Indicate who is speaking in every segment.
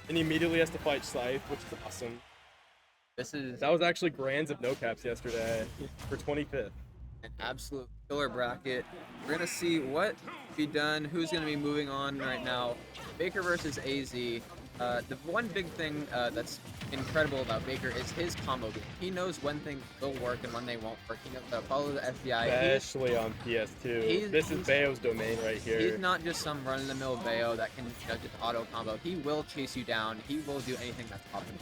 Speaker 1: and he immediately has to fight Scythe, which is awesome.
Speaker 2: That
Speaker 1: was actually grands of no caps yesterday for 25th.
Speaker 2: An absolute killer bracket. We're gonna see what be done, who's gonna be moving on right now. Baker versus AZ. The one big thing that's incredible about Baker is his combo game. He knows when things will work and when they won't work. He knows how to follow the SDI.
Speaker 1: Especially on PS2. This is Bayo's domain right here.
Speaker 2: He's not just some run-of-the-mill Bayo that can just auto combo. He will chase you down. He will do anything that's possible.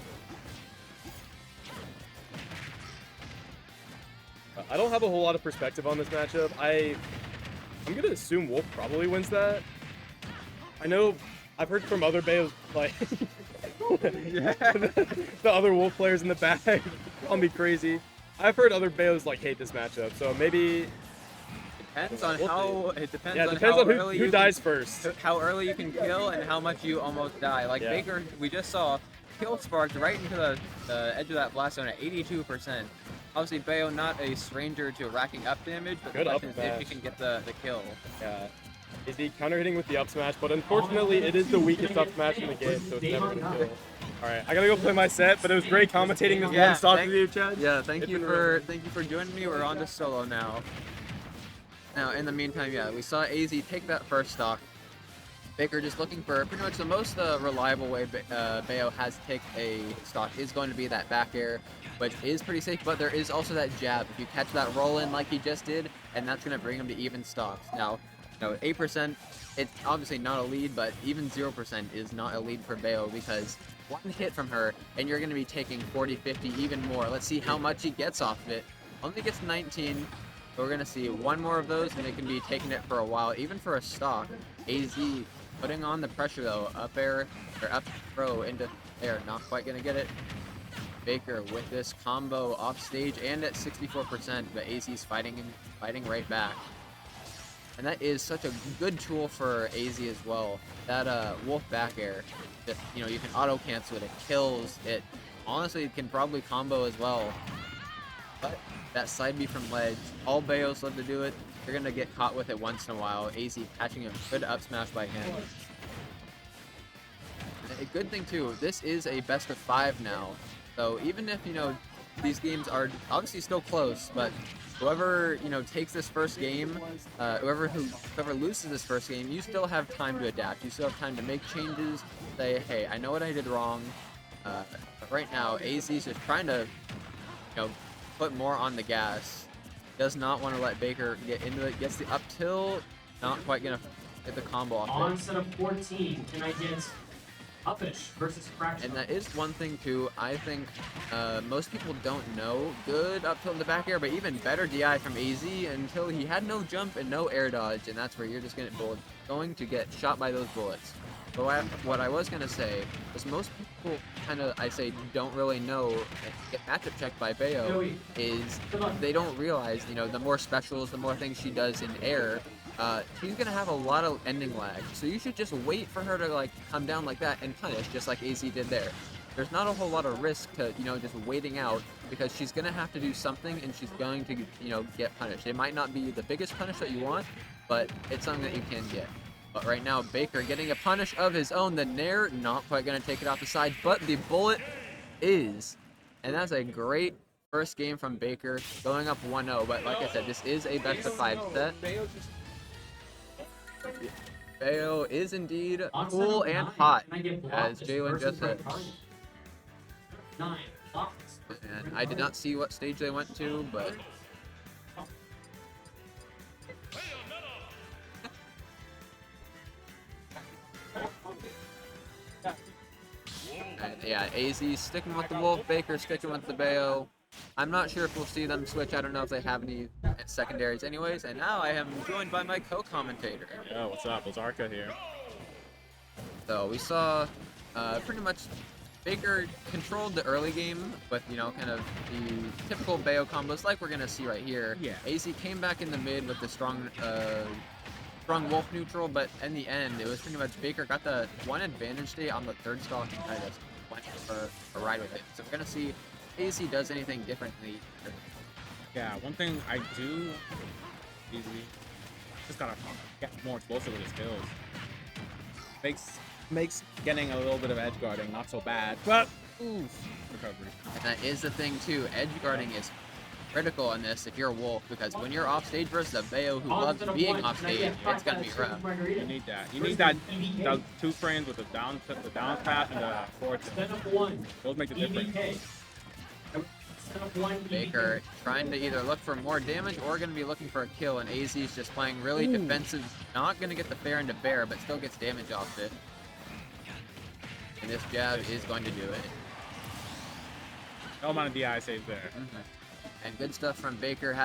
Speaker 1: I don't have a whole lot of perspective on this matchup. I'm gonna assume Wolf probably wins that. I know I've heard from other Bayos, like the other Wolf players in the back call me crazy. I've heard other Bayos like hate this matchup, so maybe
Speaker 2: depends on how it depends.
Speaker 1: Yeah,
Speaker 2: on
Speaker 1: depends
Speaker 2: how
Speaker 1: on
Speaker 2: early
Speaker 1: who dies first.
Speaker 2: How early you can kill and how much you almost die. Like Baker, we just saw kill sparked right into the edge of that blast zone at 82%. Obviously, Bayo not a stranger to racking up damage, but the question is if he can get the kill.
Speaker 1: Yeah. Is he counter hitting with the up smash? But unfortunately, it is the weakest up smash in the game, so it's never gonna kill. All right, I gotta go play my set, but it was great commentating this one stock with you, Chad.
Speaker 2: Yeah, thank you for joining me. We're on to solo now. Now, in the meantime, we saw AZ take that first stock. Baker just looking for pretty much the most reliable way Bayo has to take a stock is going to be that back air, which is pretty safe, but there is also that jab. If you catch that roll in like he just did, and that's going to bring him to even stocks. Now, 8%, it's obviously not a lead, but even 0% is not a lead for Bayo because one hit from her, and you're going to be taking 40, 50, even more. Let's see how much he gets off of it. Only gets 19. We're going to see one more of those, and they can be taking it for a while, even for a stock. AZ putting on the pressure, though. Up air, or up throw into air. Not quite going to get it. Baker with this combo off stage and at 64%, but AZ's fighting right back. And that is such a good tool for AZ as well. That Wolf back air, just, you can auto cancel it. It kills. It honestly can probably combo as well. But that side B from ledge, all Bayos love to do it. You're gonna get caught with it once in a while. AZ catching him. Good up smash by him. A good thing too, this is a best of 5 now. So even if, these games are obviously still close, but whoever, takes this first game, whoever loses this first game, you still have time to adapt. You still have time to make changes, say, hey, I know what I did wrong. But right now, AZ is just trying to, put more on the gas. Does not want to let Baker get into it. Gets the up tilt, not quite gonna get the combo off.
Speaker 3: Onset of 14, can I get Uppish versus Fraction?
Speaker 2: And that is one thing too. I think most people don't know good up tilt in the back air, but even better DI from AZ until he had no jump and no air dodge, and that's where you're just going to get shot by those bullets. But what I was gonna say is most people don't really know and get matchup checked by Bayo is they don't realize, the more specials, the more things she does in air, she's gonna have a lot of ending lag. So you should just wait for her to come down like that and punish, just like AZ did there. There's not a whole lot of risk to, just waiting out because she's gonna have to do something and she's going to, get punished. It might not be the biggest punish that you want, but it's something that you can get. But right now, Baker getting a punish of his own. The Nair, not quite going to take it off the side, but the bullet is. And that's a great first game from Baker, going up 1-0. But like I said, this is a best of 5 set. Bayo is indeed cool and hot, as Jalen just said. And I did not see what stage they went to, but... Yeah, AZ sticking with the Wolf, Baker sticking with the Bayo. I'm not sure if we'll see them switch. I don't know if they have any secondaries anyways. And now I am joined by my co-commentator.
Speaker 4: Yo, what's up? Ozarka here.
Speaker 2: So we saw pretty much Baker controlled the early game with, kind of the typical Bayo combos like we're going to see right here.
Speaker 4: Yeah.
Speaker 2: AZ came back in the mid with the strong Wolf neutral, but in the end, it was pretty much Baker got the one advantage state on the third stock and kind of went for a ride with it. So we're going to see if AZ does anything differently.
Speaker 4: Yeah, one thing I do easily just gotta get more explosive with his kills. Makes makes getting a little bit of edge guarding not so bad. But ooh, recovery.
Speaker 2: And that is the thing too. Edge guarding is critical in this if you're a Wolf, because when you're off stage versus a Bayo who loves being off stage, it's gonna be rough.
Speaker 4: You need that. You need that. The 2 frames with the down pass and the forward. Those make the difference.
Speaker 2: Baker trying to either look for more damage or going to be looking for a kill, and AZ's just playing really defensive, not going to get the fair into bear, but still gets damage off it. And this jab is going to do it.
Speaker 4: No amount of DI saves there.
Speaker 2: And good stuff from Baker,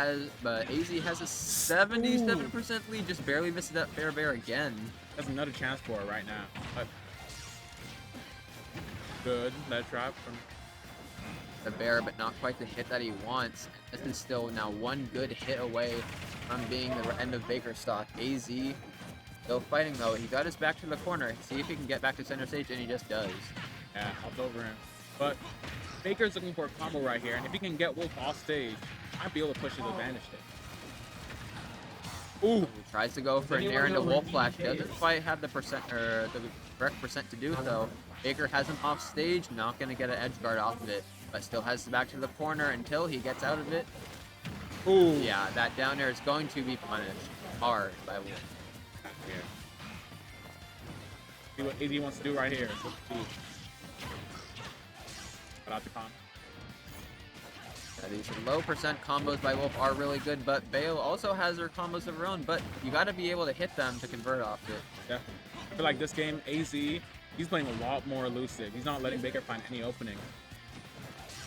Speaker 2: but AZ has a 77% lead, just barely misses that fair bear again.
Speaker 4: That's another chance for it right now. But good ledge trap from
Speaker 2: the bear, but not quite the hit that he wants. This is still now one good hit away from being the end of Baker's stock. AZ still fighting though. He got his back to the corner. See if he can get back to center stage, and he just does.
Speaker 4: Yeah, up over him. But Baker's looking for a combo right here, and if he can get Wolf off stage, might be able to push his advantage there. Ooh!
Speaker 2: He tries to go for a nair into Wolf Flash. Doesn't quite have the correct percent to do so. Baker has him off stage, not going to get an edge guard off of it, but still has the back to the corner until he gets out of it.
Speaker 4: Ooh!
Speaker 2: Yeah, that down air is going to be punished hard by Wolf.
Speaker 4: See what AZ wants to do right here. Cut out the combo.
Speaker 2: These low percent combos by Wolf are really good, but Bayo also has her combos of her own, but you got to be able to hit them to convert off it.
Speaker 4: Yeah. I feel like this game, AZ, he's playing a lot more elusive. He's not letting Baker find any opening.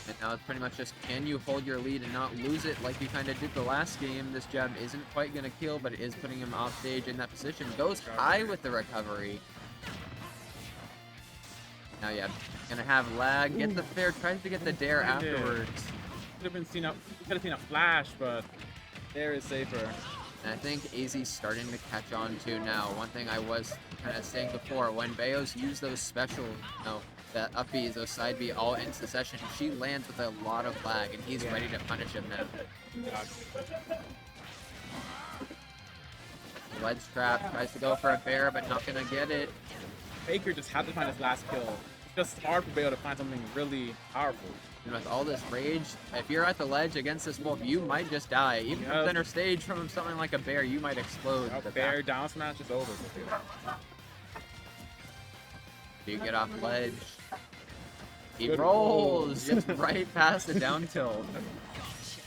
Speaker 2: And now it's pretty much just, can you hold your lead and not lose it like you kind of did the last game? This jab isn't quite going to kill, but it is putting him off stage in that position. Goes high with the recovery. Now, yeah, gonna have lag, get the fair, tries to get the dare afterwards.
Speaker 4: Could have seen a flash, but there is safer.
Speaker 2: And I think AZ's starting to catch on to now. One thing I was kind of saying before, when Bayos use those special, that up Bs, those side B all into the session, she lands with a lot of lag, and he's ready to punish him now. Ledge trap, tries to go for a bear, but not gonna get it.
Speaker 4: Baker just had to find his last kill. It's just hard for Bayo to find something really powerful.
Speaker 2: And with all this rage, if you're at the ledge against this Wolf, you might just die. Even from center stage from something like a bear, you might explode.
Speaker 4: Bear down smash is over.
Speaker 2: Do you get off ledge? He rolls just right past the down tilt.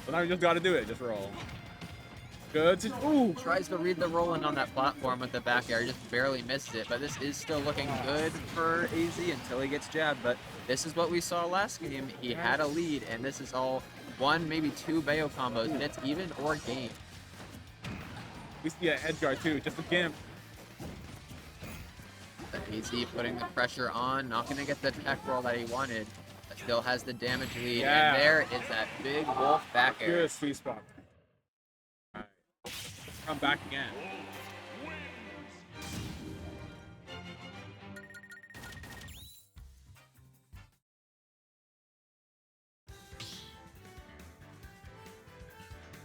Speaker 4: So now you just gotta do it, just roll. Good. Ooh!
Speaker 2: Tries to read the rolling on that platform with the back air, just barely missed it, but this is still looking good for AZ until he gets jabbed, but this is what we saw last game. He had a lead, and this is all one, maybe two Bayo combos, and it's even or game.
Speaker 4: We see an edge guard too, just a gimp.
Speaker 2: But AZ putting the pressure on, not gonna get the tech roll that he wanted, but still has the damage lead, and there is that big Wolf back air.
Speaker 4: Good sweet spot. Come back again.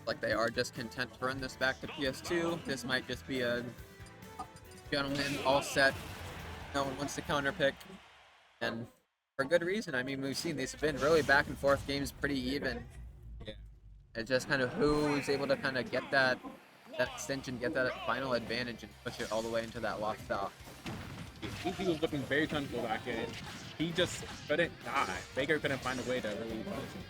Speaker 2: Like they are just content to run this back to PS2. This might just be a gentleman all set. No one wants to counter pick. And for good reason. I mean, we've seen these have been really back and forth games, pretty even.
Speaker 4: Yeah.
Speaker 2: It's just kind of who's able to kind of get that extension, get that final advantage, and push it all the way into that lock stop.
Speaker 4: He was looking very comfortable back in. He just couldn't die. Baker couldn't find a way to really punish him.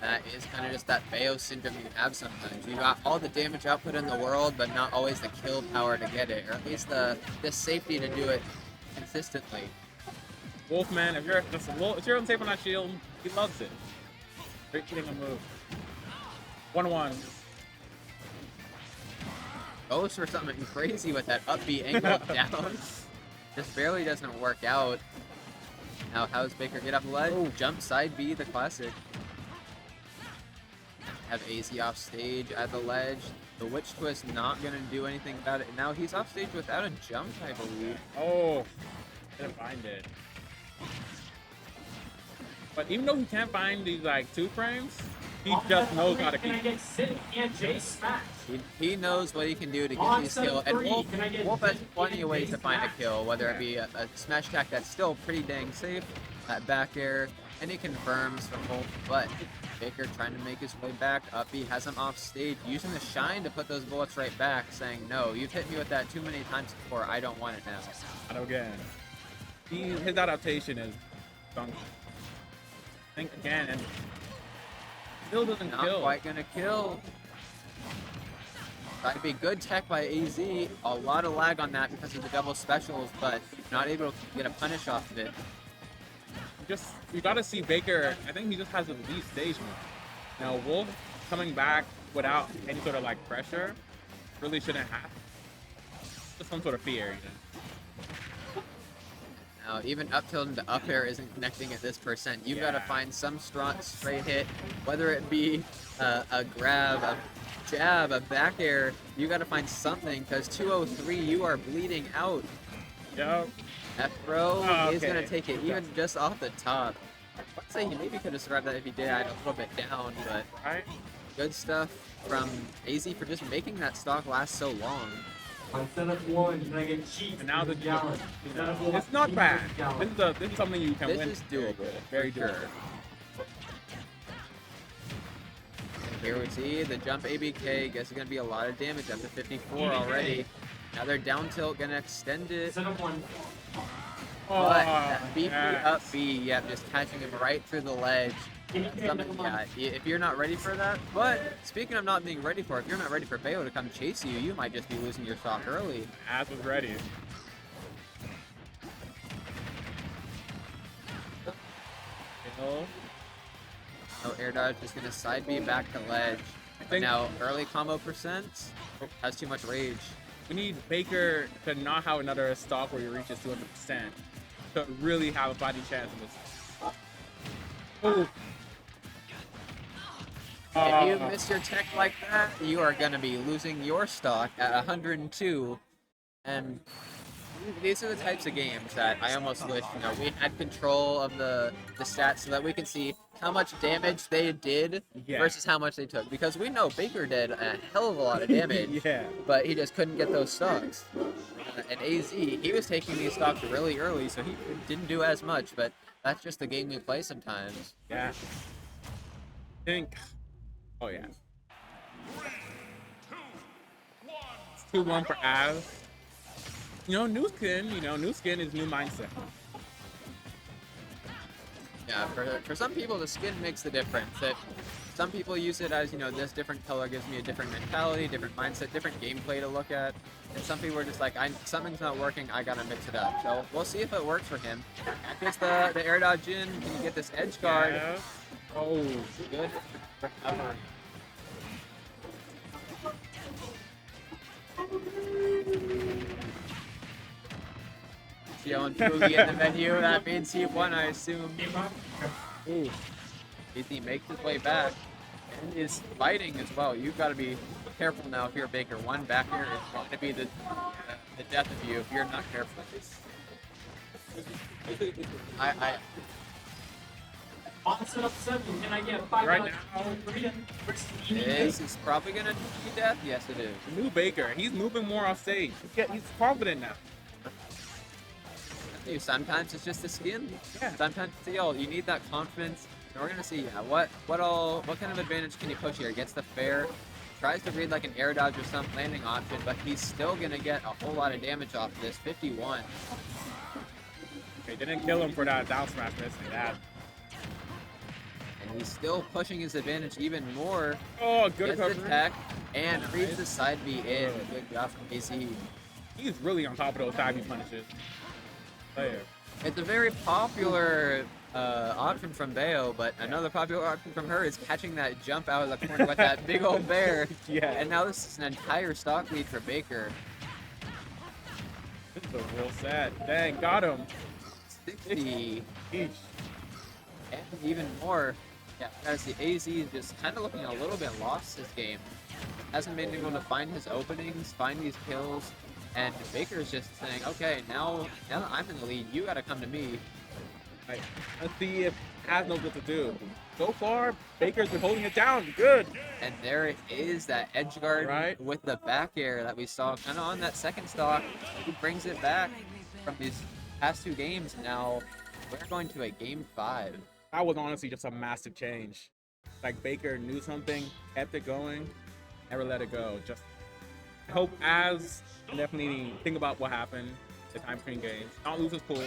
Speaker 2: That is kind of just that Bayo syndrome you have sometimes. You got all the damage output in the world, but not always the kill power to get it, or at least the safety to do it consistently.
Speaker 4: Wolfman, if you're unsafe on that shield, he loves it. Great hitting a move. 1-1.
Speaker 2: Goes for something crazy with that upbeat angle down. Just barely doesn't work out. Now, how's Baker get up the ledge? Oh, jump side B, the classic. Have AZ off stage at the ledge. The witch twist not gonna do anything about it. Now he's off stage without a jump, I believe.
Speaker 4: Oh, didn't find it. But even though he can't find these like 2 frames, He just knows how to
Speaker 3: Can I
Speaker 4: keep.
Speaker 3: get sit and J smash?
Speaker 2: He knows what he can do to get
Speaker 3: On
Speaker 2: these
Speaker 3: set
Speaker 2: kills.
Speaker 3: of
Speaker 2: And
Speaker 3: three,
Speaker 2: Wolf,
Speaker 3: can I get
Speaker 2: Wolf has
Speaker 3: sit
Speaker 2: plenty
Speaker 3: and
Speaker 2: of ways
Speaker 3: J
Speaker 2: to find a
Speaker 3: smash?
Speaker 2: kill, whether it be a smash attack that's still pretty dang safe, that back air, and he confirms from Wolf. But Baker trying to make his way back up. He has him off stage, using the shine to put those bullets right back, saying, no, you've hit me with that too many times before. I don't want it now.
Speaker 4: Not again. His adaptation is stunk. Think again and still doesn't
Speaker 2: Not
Speaker 4: kill.
Speaker 2: quite gonna kill. That'd be good tech by AZ. A lot of lag on that because of the double specials, but not able to get a punish off of it.
Speaker 4: Just you gotta see Baker. I think he just has the lead stage move. Now Wolf coming back without any sort of like pressure really shouldn't have. Just some sort of fear, you know.
Speaker 2: Now, even up tilt into up air isn't connecting at this percent. You've got to
Speaker 4: Yeah.
Speaker 2: find some straight hit, whether it be a grab, a jab, a back air. You got to find something because 203, you are bleeding out.
Speaker 4: Yep.
Speaker 2: F throw
Speaker 4: Oh,
Speaker 2: is going
Speaker 4: okay.
Speaker 2: to take it even just off the top. I'd say he maybe could have survived that if he did add a little bit down, but
Speaker 4: Right.
Speaker 2: good stuff from AZ for just making that stock last so long.
Speaker 3: On set of one, can I get cheat?
Speaker 4: And now the
Speaker 3: gallon.
Speaker 4: you know, it's not bad. This is something you can
Speaker 2: This
Speaker 4: win.
Speaker 2: is doable,
Speaker 4: Very
Speaker 2: for
Speaker 4: doable.
Speaker 2: sure. And here we see the jump ABK. Guess it's gonna be a lot of damage up to 54 already. Now they're down tilt, gonna extend it.
Speaker 3: Set of one.
Speaker 2: But that BP
Speaker 4: yes.
Speaker 2: up B, yeah, just catching him right through the ledge. Something, yeah, if you're not ready for that. But speaking of not being ready for it, if you're not ready for Bayo to come chase you, you might just be losing your stock early.
Speaker 4: Ass was ready. Kill.
Speaker 2: No air dodge, just gonna side B back to ledge.
Speaker 4: I
Speaker 2: But
Speaker 4: think
Speaker 2: now early combo percent has too much rage.
Speaker 4: we need Baker to not have another stock where he reaches 200% to really have a fighting chance in this. Oh.
Speaker 2: If you miss your tech like that, you are going to be losing your stock at 102. And these are the types of games that I almost wish, we had control of the stats so that we can see how much damage they did
Speaker 4: Yeah.
Speaker 2: versus how much they took. Because we know Baker did a hell of a lot of damage,
Speaker 4: Yeah.
Speaker 2: but he just couldn't get those stocks. And AZ, he was taking these stocks really early, so he didn't do as much, but that's just the game we play sometimes.
Speaker 4: Yeah. Think. Oh yeah. It's 2-1 for Av. New skin. New skin is new mindset.
Speaker 2: Yeah, for some people, the skin makes the difference. Some people use it as, this different color gives me a different mentality, different mindset, different gameplay to look at. And some people are just like, something's not working, I gotta mix it up. So we'll see if it works for him. Gets the air dodge in, can you get this edge guard?
Speaker 4: Yeah. Oh.
Speaker 2: Good recovery. Gio and Fugi in the menu, that means he won, I assume.
Speaker 4: Ooh.
Speaker 2: He makes his way back and is fighting as well. You've got to be careful now if you're Baker. One back here is going to be the death of you if you're not careful. I
Speaker 3: On set of seven, can I get 5
Speaker 4: Right now,
Speaker 2: this is probably going to be death. Yes, it is.
Speaker 4: New Baker. He's moving more off stage. He's confident now.
Speaker 2: Sometimes it's just the skin.
Speaker 4: Yeah.
Speaker 2: Sometimes it's the ult. You need that confidence. And we're gonna see, what kind of advantage can he push here? Gets the fair, tries to read like an air dodge or some landing option, but he's still gonna get a whole lot of damage off of this. 51.
Speaker 4: Okay, didn't kill him for that down smash missing that.
Speaker 2: And he's still pushing his advantage even more.
Speaker 4: Oh, good
Speaker 2: Gets the
Speaker 4: recovery.
Speaker 2: tech and reads the side B in. Good job from AZ.
Speaker 4: He's really on top of those side B punishes. There.
Speaker 2: It's a very popular option from Bayo, but another popular option from her is catching that jump out of the corner with that big old bear.
Speaker 4: Yeah.
Speaker 2: And now this is an entire stock lead for Baker.
Speaker 4: This is a real sad. Dang, got him.
Speaker 2: 60
Speaker 4: Each.
Speaker 2: and even more. Yeah, as the AZ is just kind of looking a little bit lost this game. Hasn't been able to find his openings, find these kills. And Baker's just saying, okay, now that I'm in the lead, you gotta come to me.
Speaker 4: Like, let's see if Has knows what to do. So far, Baker's been holding it down. Good.
Speaker 2: And there it is, that edge guard
Speaker 4: Right.
Speaker 2: with the back air that we saw kind of on that second stock. He brings it back from these past 2 games. Now we're going to a game 5.
Speaker 4: That was honestly just a massive change. Like Baker knew something, kept it going, never let it go. Just I hope as definitely think about what happened, the time between games. Don't lose his cool.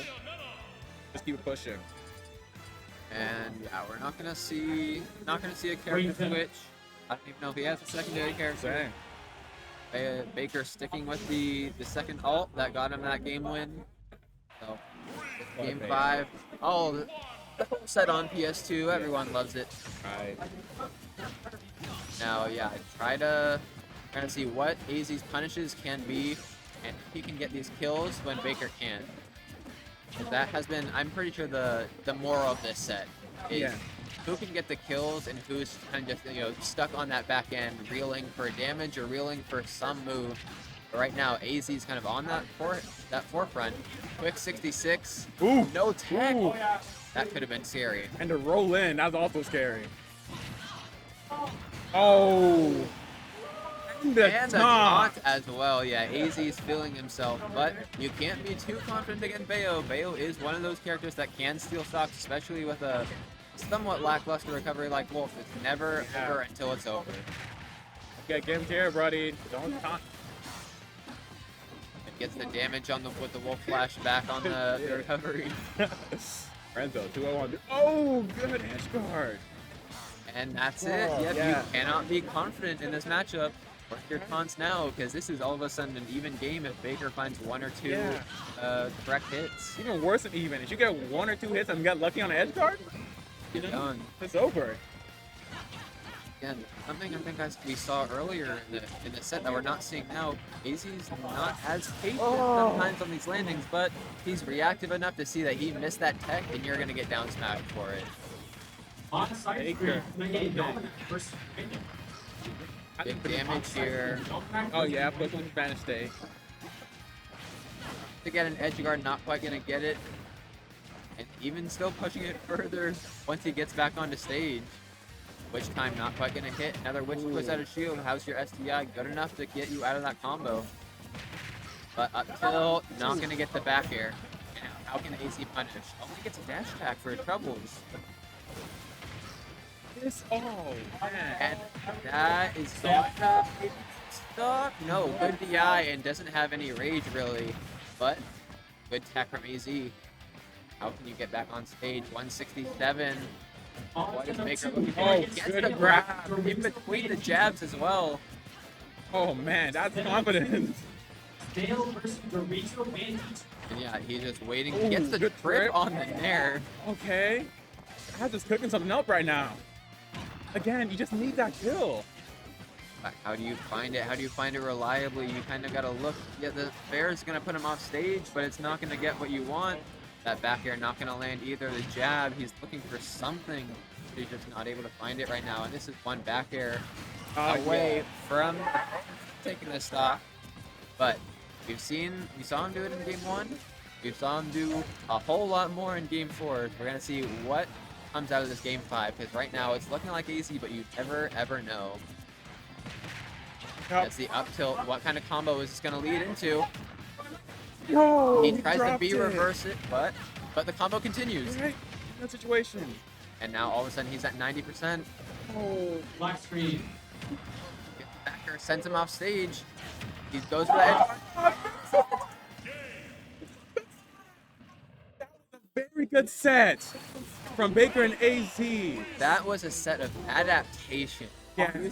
Speaker 4: Just keep it pushing.
Speaker 2: And yeah, we're not gonna see a character switch. I don't even know if he has a secondary character.
Speaker 4: Same.
Speaker 2: Baker sticking with the second ult that got him that game win. So game 5. Oh, the whole set on PS2. Everyone loves it.
Speaker 4: Right.
Speaker 2: Now, yeah, trying to see what AZ's punishes can be, and if he can get these kills when Baker can't. 'Cause that has been, I'm pretty sure, the moral of this set is
Speaker 4: Yeah.
Speaker 2: who can get the kills and who's kind of just stuck on that back end, reeling for damage or reeling for some move. But right now, AZ's kind of on that forefront. Quick 66.
Speaker 4: Ooh.
Speaker 2: No tech.
Speaker 4: Ooh.
Speaker 2: That could have been scary.
Speaker 4: And to roll in, that was also scary. Oh. And the
Speaker 2: And the
Speaker 4: taunt.
Speaker 2: taunt as well. Yeah, AZ's feeling himself, but you can't be too confident against Bayo. Bayo is one of those characters that can steal stocks, especially with a somewhat lackluster recovery like Wolf. It's never ever until it's over.
Speaker 4: Okay, get him here, buddy. Don't taunt.
Speaker 2: It gets the damage on with the Wolf flash back on the recovery.
Speaker 4: Renzo, 201. Oh, good edge guard.
Speaker 2: And that's it.
Speaker 4: Oh,
Speaker 2: Yep,
Speaker 4: yeah.
Speaker 2: you cannot be confident in this matchup. Work your taunts now, because this is all of a sudden an even game if Baker finds 1 or 2 correct hits.
Speaker 4: Even worse than even. If you get 1 or 2 hits and get lucky on an edge guard,
Speaker 2: You're done.
Speaker 4: it's over.
Speaker 2: Again, something I think we saw earlier in the set that we're not seeing now. AZ's not as patient sometimes on these landings, but he's reactive enough to see that he missed that tech, and you're gonna get down smashed for it.
Speaker 3: On side
Speaker 4: Baker.
Speaker 3: first.
Speaker 2: Big damage here.
Speaker 4: Oh yeah, put on Spanish Day.
Speaker 2: To get an edge guard, not quite gonna get it, and even still pushing it further once he gets back onto stage. Witch time not quite gonna hit. Another witch twist out of shield. How's your STI? Good enough to get you out of that combo. But up till not gonna get the back air. And how can AC punish? Only gets a dash attack for his troubles.
Speaker 4: This oh man.
Speaker 2: And that is stuck. No, good DI and doesn't have any rage really. But good tech from AZ. How can you get back on stage? 167. What is Baker looking for?
Speaker 4: Oh,
Speaker 2: He gets
Speaker 4: good
Speaker 2: the
Speaker 4: grab.
Speaker 2: in between the jabs as well.
Speaker 4: Oh man, that's confidence.
Speaker 3: Dale versus the regional bandit.
Speaker 2: And yeah, he's just waiting. He
Speaker 4: Ooh,
Speaker 2: gets the
Speaker 4: good
Speaker 2: trip
Speaker 4: trip.
Speaker 2: on the nair.
Speaker 4: Okay. I'm just cooking something up right now. Again, you just need that kill.
Speaker 2: But how do you find it? How do you find it reliably? You kind of got to look. Yeah, the fair is going to put him off stage, but it's not going to get what you want. That back air not going to land either. The jab, he's looking for something, but he's just not able to find it right now. And this is one back air away from taking the stock. But we saw him do it in game 1. We saw him do a whole lot more in game 4. We're going to see what comes out of this game 5, because right now it's looking like AZ, but you never ever know. That's the up tilt. What kind of combo is this going to lead into?
Speaker 4: Yo,
Speaker 2: He tries to
Speaker 4: dropped
Speaker 2: B
Speaker 4: it.
Speaker 2: reverse it, but the combo continues.
Speaker 4: Right. That situation.
Speaker 2: And now all of a sudden he's at 90%.
Speaker 4: Oh.
Speaker 3: Black screen.
Speaker 2: Backer sends him off stage. He goes for the edge.
Speaker 4: Very good set from Baker and AZ.
Speaker 2: That was a set of adaptation.
Speaker 4: Yeah.
Speaker 2: You